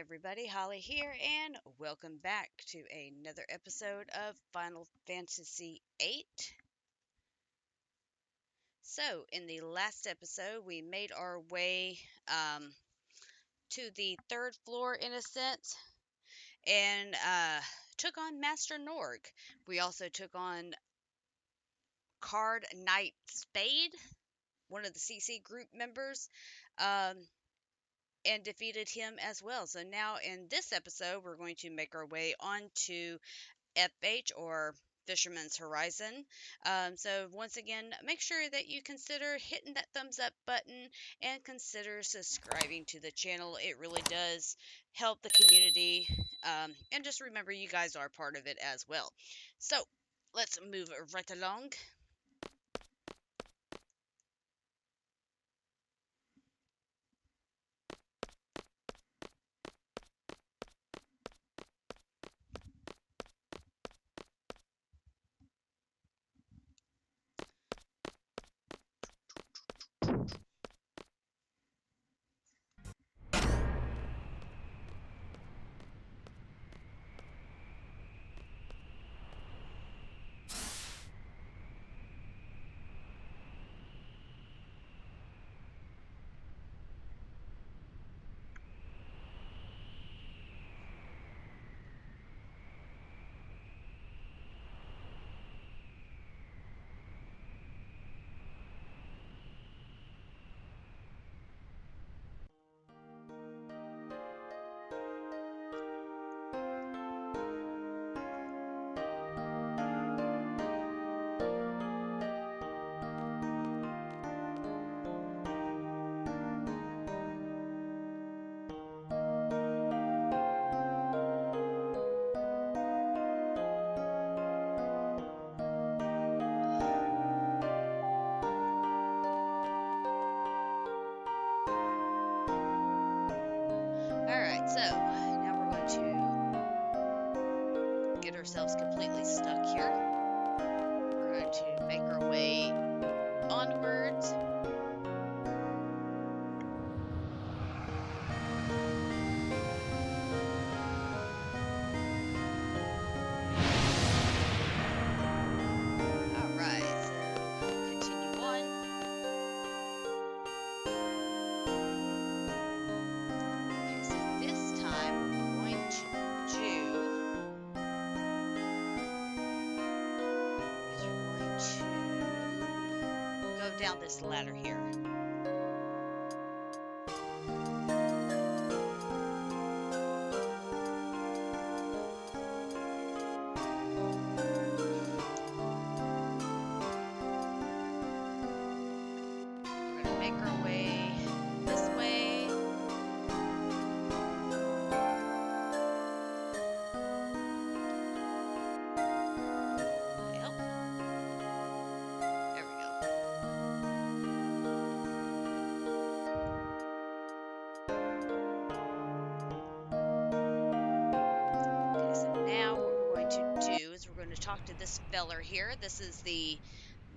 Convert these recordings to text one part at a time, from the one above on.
everybody, Holly here, and welcome back to another episode of Final Fantasy VIII. So, in the last episode, we made our way to the third floor in a sense and took on Master Norg. We also took on Card Knight Spade, one of the CC group members. Um, and defeated him as well. So now in this episode, we're going to make our way on to FH or Fisherman's Horizon. So once again, make sure that you consider hitting that thumbs up button and consider subscribing to the channel. It really does help the community. And just remember, you guys are part of it as well. So let's move right along. Alright, so now we're going to get ourselves completely stuck here. We're going to make our way onwards. Alright, so continue on. Okay, so this time we're going to do is we're going to go down this ladder here. We're gonna make our way this way. Yep. There we go. Okay, so now what we're going to do is we're going to talk to this feller here. This is the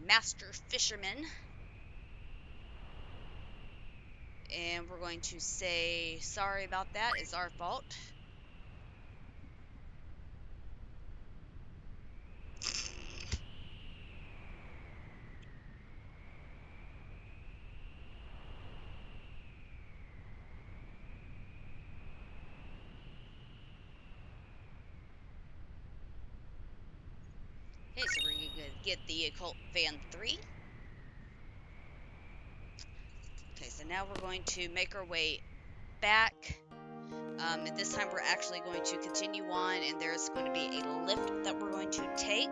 Master Fisherman. And we're going to say, sorry about that, it's our fault. Okay, so we're going to get the Occult Fan 3. Okay, so now we're going to make our way back. And this time we're actually going to continue on, and there's going to be a lift that we're going to take.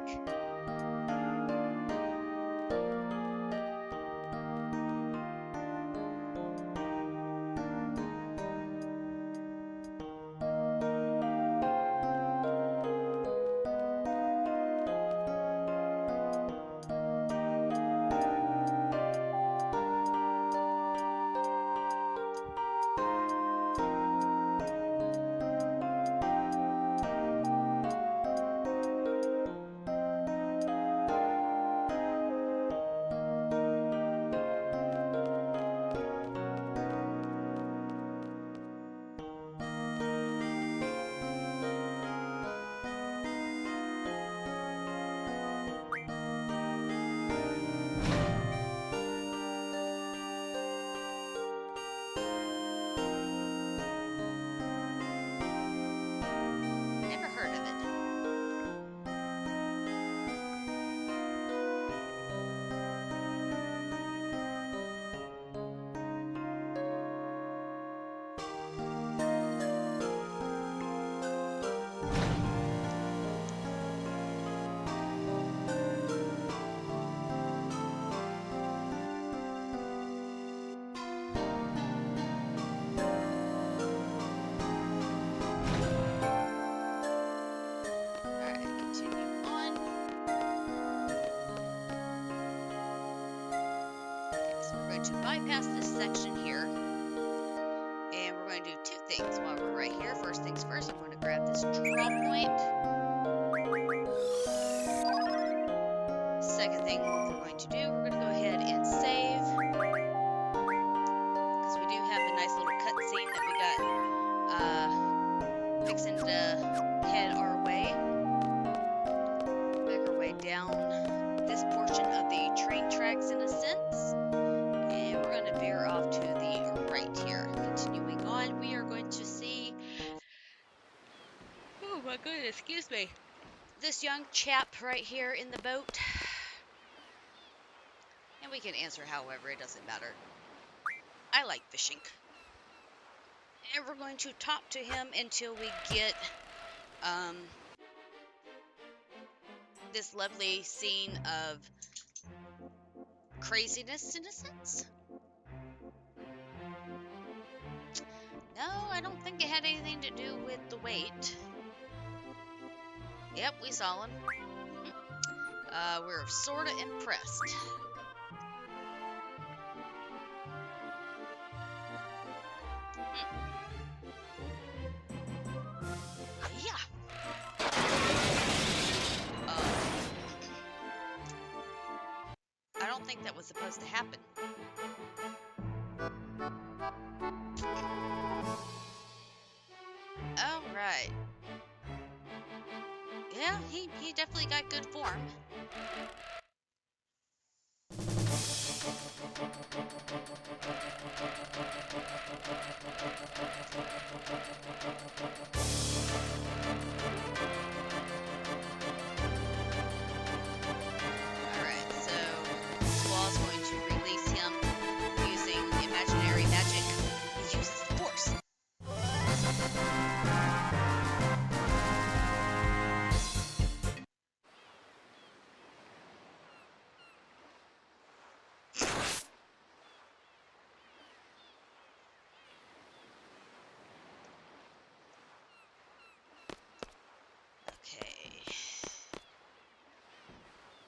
going to bypass this section here. And we're going to do two things while we're right here. First things first, I'm going to grab this draw point. Second thing we're going to do, we're going to go ahead and save. Because we do have a nice little cutscene that we got fixing to head our way. Make our way down this portion of the train tracks in a sense. And we're going to veer off to the right here. Continuing on, we are going to see, oh my goodness, excuse me, this young chap right here in the boat. And we can answer however, it doesn't matter. I like fishing. And we're going to talk to him until we get this lovely scene of craziness in a sense. No, I don't think it had anything to do with the weight. Yep, we saw him. We're sort of impressed. Yeah. I don't think that was supposed to happen. All right. Yeah, he definitely got good form. Alright, so Squall's going to release him using imaginary magic. He uses the force.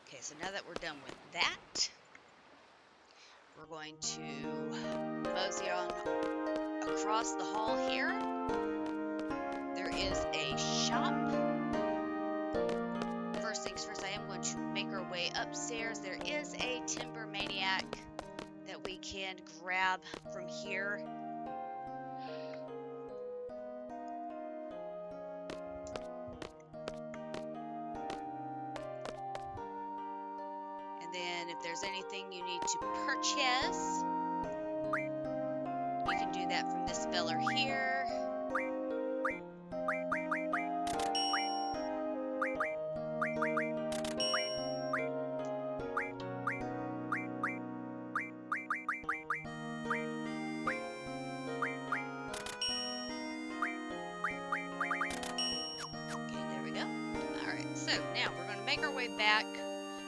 Okay, so now that we're done with that, we're going to mosey on across the hall here. There is a shop. First things first, I am going to make our way upstairs. There is a timber maniac that we can grab from here. Then if there's anything you need to purchase, you can do that from this feller here. Okay, there we go. Alright, so now we're going to make our way back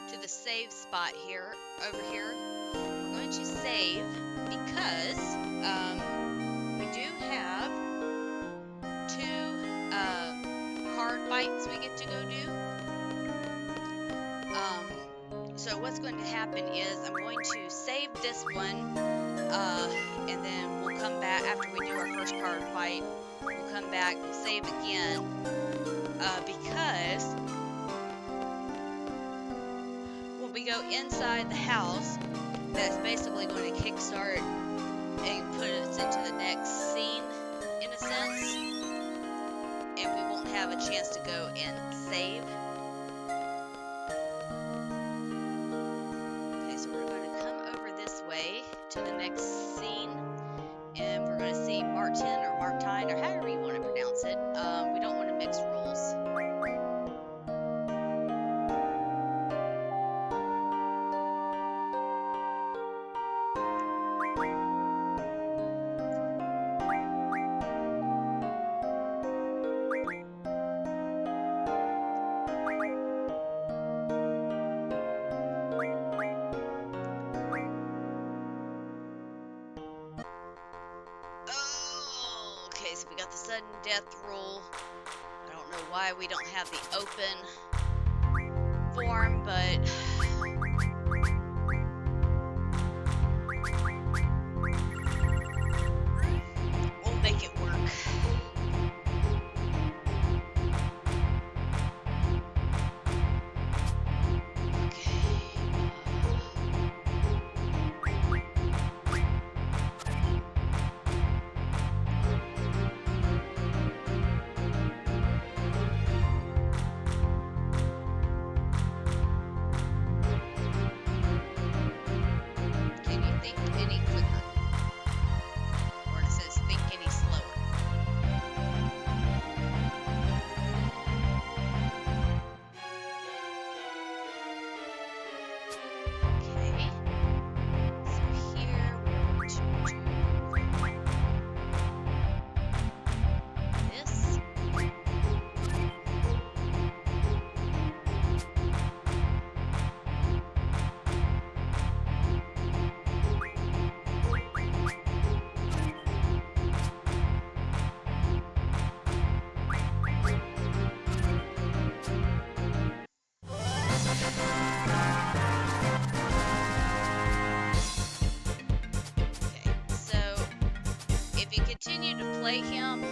to the save spot here, over here. We're going to save because we do have two card fights we get to go do. So what's going to happen is I'm going to save this one, and then we'll come back after we do our first card fight. We'll come back, we'll save again, because we go inside the house, that's basically going to kickstart and put us into the next scene, in a sense, and we won't have a chance to go and save. Okay, so we're going to come over this way to the next scene, and we're going to see Martin, or Martine, or however you want to pronounce it. We don't want to mix rules. So we got the sudden death rule. I don't know why we don't have the open form, but continue to play him,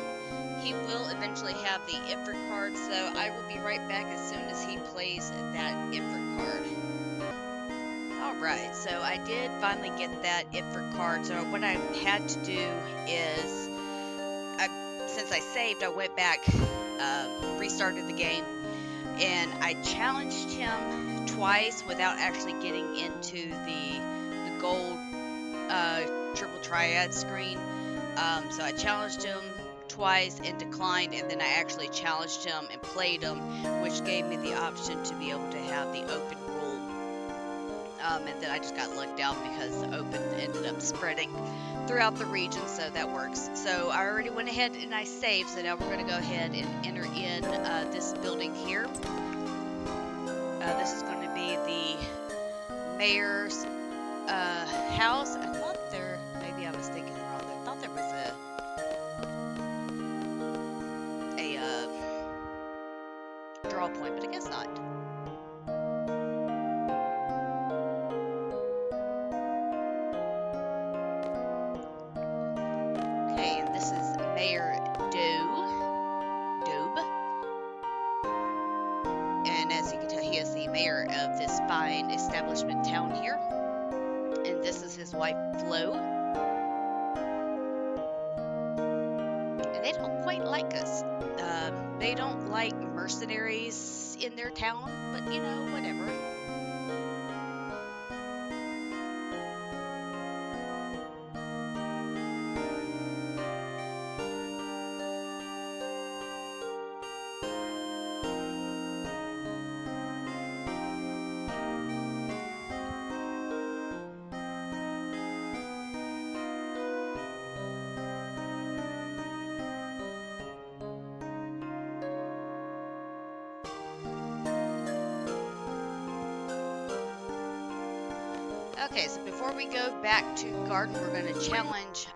he will eventually have the Ifrit card, so I will be right back as soon as he plays that Ifrit card. Alright, so I did finally get that Ifrit card, so what I had to do is, since I saved, I went back, restarted the game, and I challenged him twice without actually getting into the gold triple triad screen. So I challenged him twice and declined, and then I actually challenged him and played him, which gave me the option to be able to have the open rule. And then I just got lucked out because the open ended up spreading throughout the region, so that works. So I already went ahead and I saved, so now we're going to go ahead and enter in this building here. This is going to be the mayor's house. I thought there, maybe I was thinking wrong. I thought there was a draw point, but I guess not. Okay, and this is Mayor Dobe. And as you can tell, he is the mayor of this fine establishment town here. And this is his wife, Flo. And they don't quite like us. They don't like mercenaries in their town, but you know, whatever. Okay, so before we go back to Garden, we're going to challenge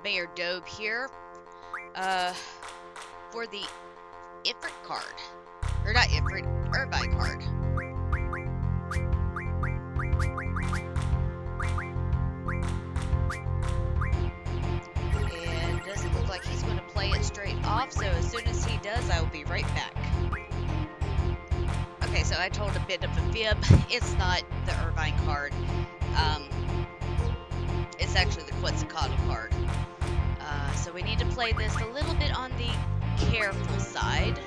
Mayor Dobe here for the Ifrit card. Or not Ifrit, Irvine card. And it doesn't look like he's going to play it straight off, so as soon as he does, I will be right back. Okay, so I told a bit of a fib. It's not the Irvine card. It's actually the Quetzalcoatl card. So we need to play this a little bit on the careful side.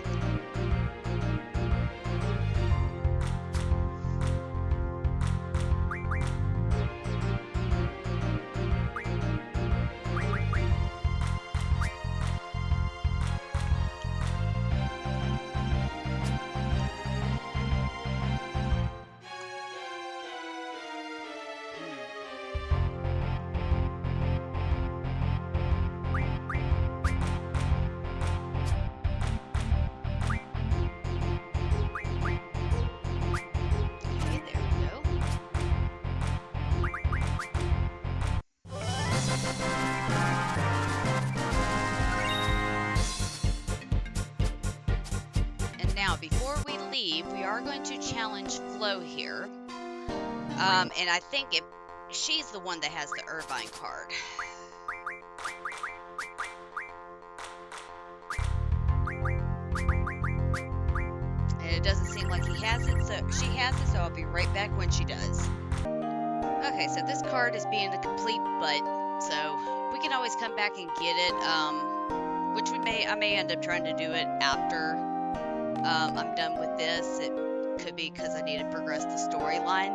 Before we leave, we are going to challenge Flo here. And I think she's the one that has the Irvine card. And it doesn't seem like he has it, so she has it, so I'll be right back when she does. Okay, so this card is being a complete butt, so we can always come back and get it, which I may end up trying to do it after I'm done with this. It could be because I need to progress the storyline.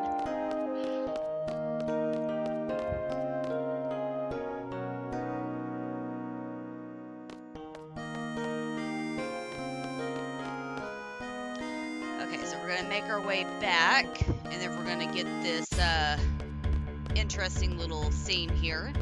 Okay, so we're going to make our way back, and then we're going to get this interesting little scene here.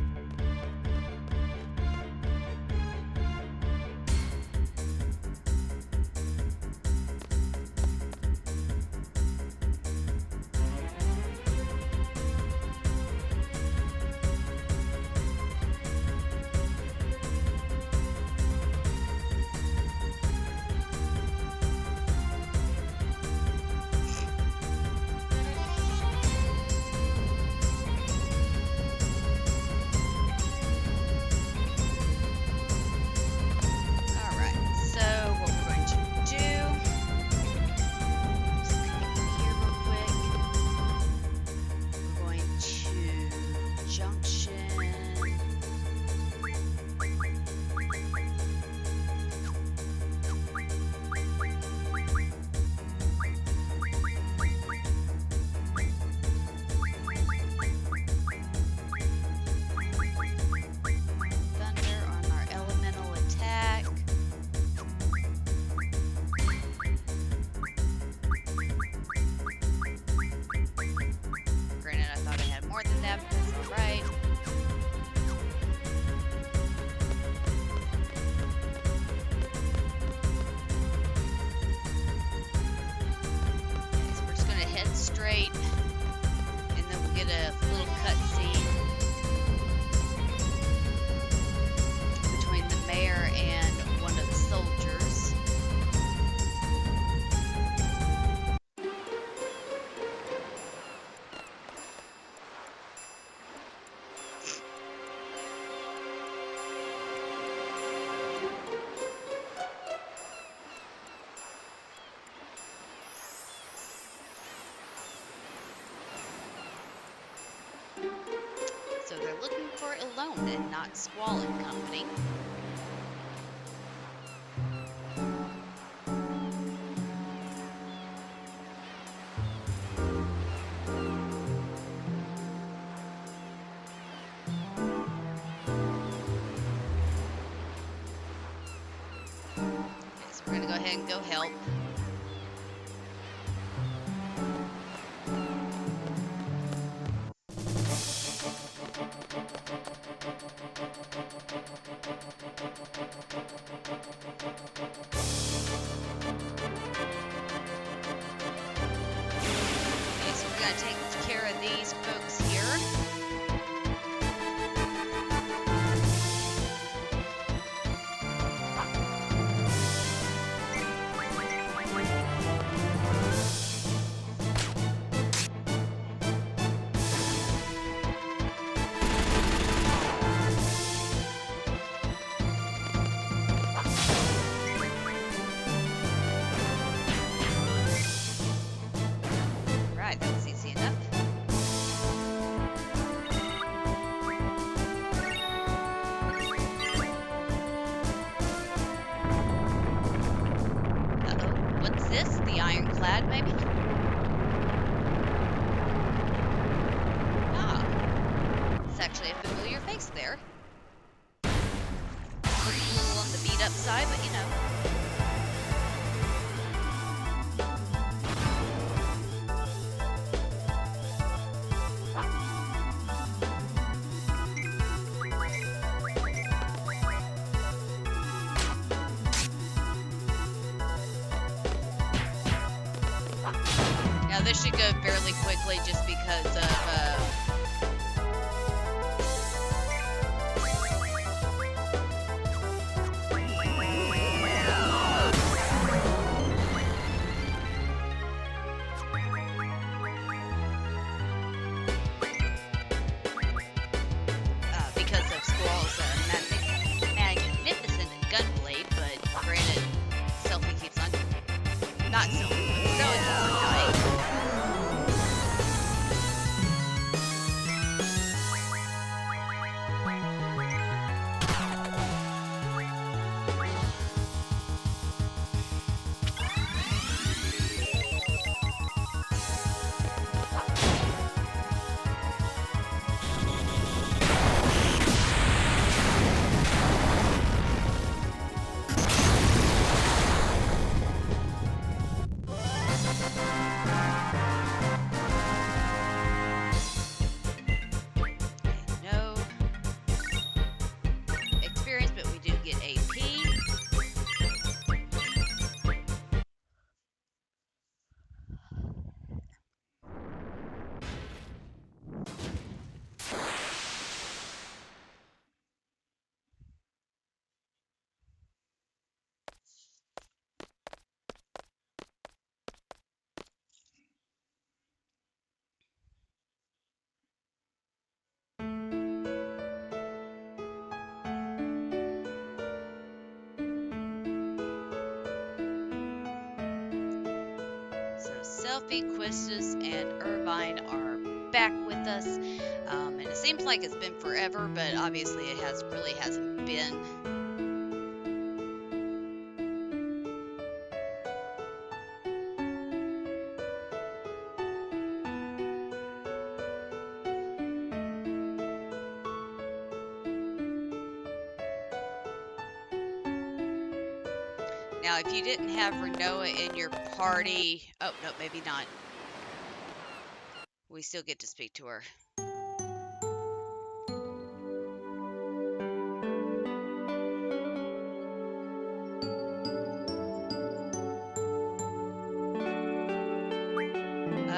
Alright. And then we'll get a little cutscene between the mayor and one of the soldiers. So they're looking for a loan and not Squall and Company. Okay, so we're gonna go ahead and go help. Okay, so we're gonna take care of these folks here. Right, that was easy enough. Uh-oh, what's this? The Ironclad, maybe? Ah, it's actually a familiar face there. Looking a little on the beat-up side, but you know. Now this should go fairly quickly just because of Squall's magnificent gunblade, but granted, Selfie keeps on not Selfie, but Zoe keeps on dying. No experience, but we do get AP. So Selfie, Quistis, and Irvine are back with us, and it seems like it's been forever, but obviously it really hasn't been. Now, if you didn't have Renoa in your party, oh no, maybe not. We still get to speak to her.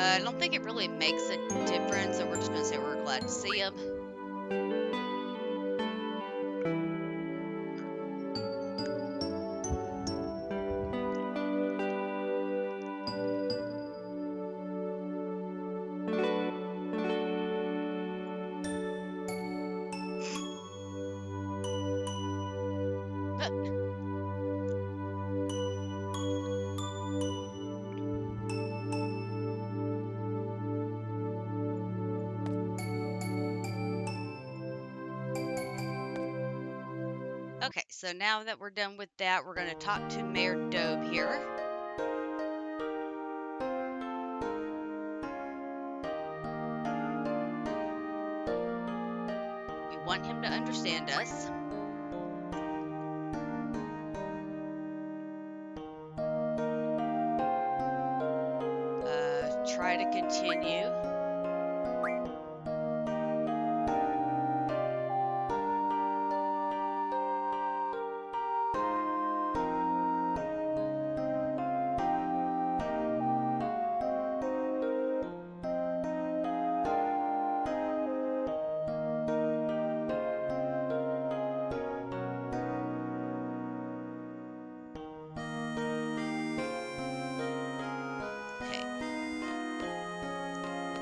I don't think it really makes a difference, so we're just going to say we're glad to see him. Okay, so now that we're done with that, we're going to talk to Mayor Dobe here. We want him to understand us. Try to continue.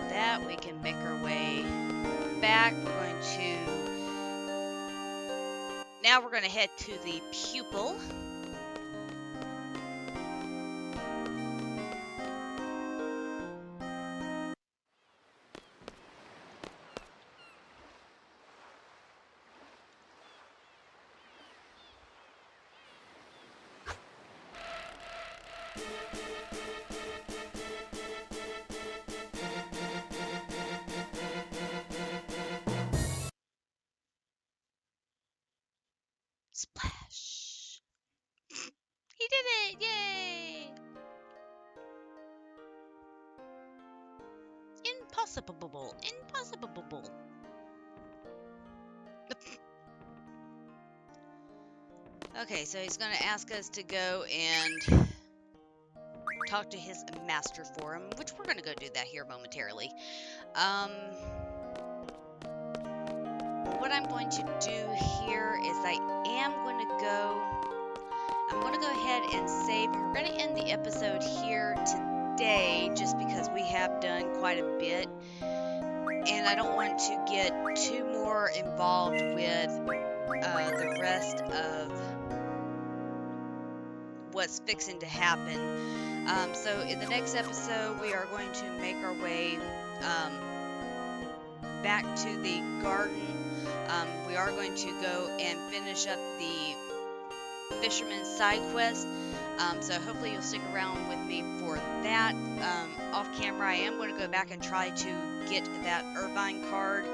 That we can make our way back. Now we're going to head to the pupil. Splash! He did it! Yay! Impossible! Impossible! Okay, so he's going to ask us to go and talk to his master for him, which we're going to go do that here momentarily. What I'm going to do here is I'm going to go ahead and save. We're going to end the episode here today just because we have done quite a bit, and I don't want to get too more involved with the rest of what's fixing to happen. So in the next episode, we are going to make our way back to the garden. We are going to go and finish up the fisherman's side quest. So hopefully you'll stick around with me for that. Off camera, I am going to go back and try to get that Irvine card,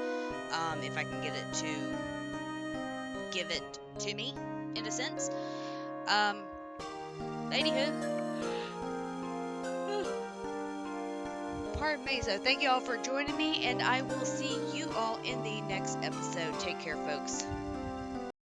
if I can get it to give it to me, in a sense. Anywho, pardon me. So thank you all for joining me, and I will see you all in the next episode. Take care, folks.